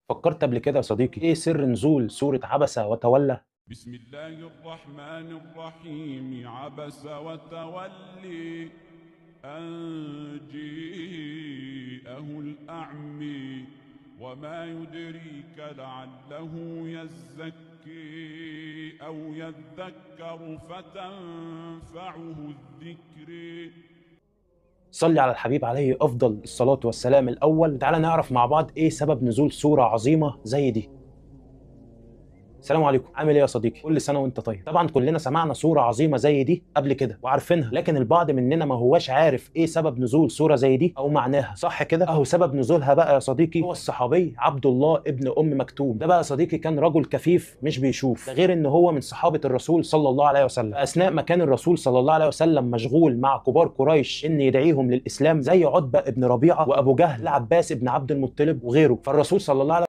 فكرت قبل كده يا صديقي ايه سر نزول سورة عبس وتولى؟ بسم الله الرحمن الرحيم عبس وتولي أن جيءه الأعمي وما يدريك لعله يزكي أو يذكر فتنفعه الذكر. صلي على الحبيب عليه افضل الصلاة والسلام الاول. تعالى نعرف مع بعض ايه سبب نزول سورة عظيمة زي دي. السلام عليكم، عامل ايه يا صديقي؟ كل سنه وانت طيب. طبعا كلنا سمعنا سوره عظيمه زي دي قبل كده وعارفينها، لكن البعض مننا ما هواش عارف ايه سبب نزول سوره زي دي او معناها، صح كده؟ اهو سبب نزولها بقى يا صديقي هو الصحابي عبد الله ابن ام مكتوم. ده بقى يا صديقي كان رجل كفيف مش بيشوف، ده غير ان هو من صحابه الرسول صلى الله عليه وسلم. اثناء ما كان الرسول صلى الله عليه وسلم مشغول مع كبار قريش ان يدعيهم للاسلام زي عتبه ابن ربيعه وابو جهل العباس ابن عبد المطلب وغيره، فالرسول صلى الله عليه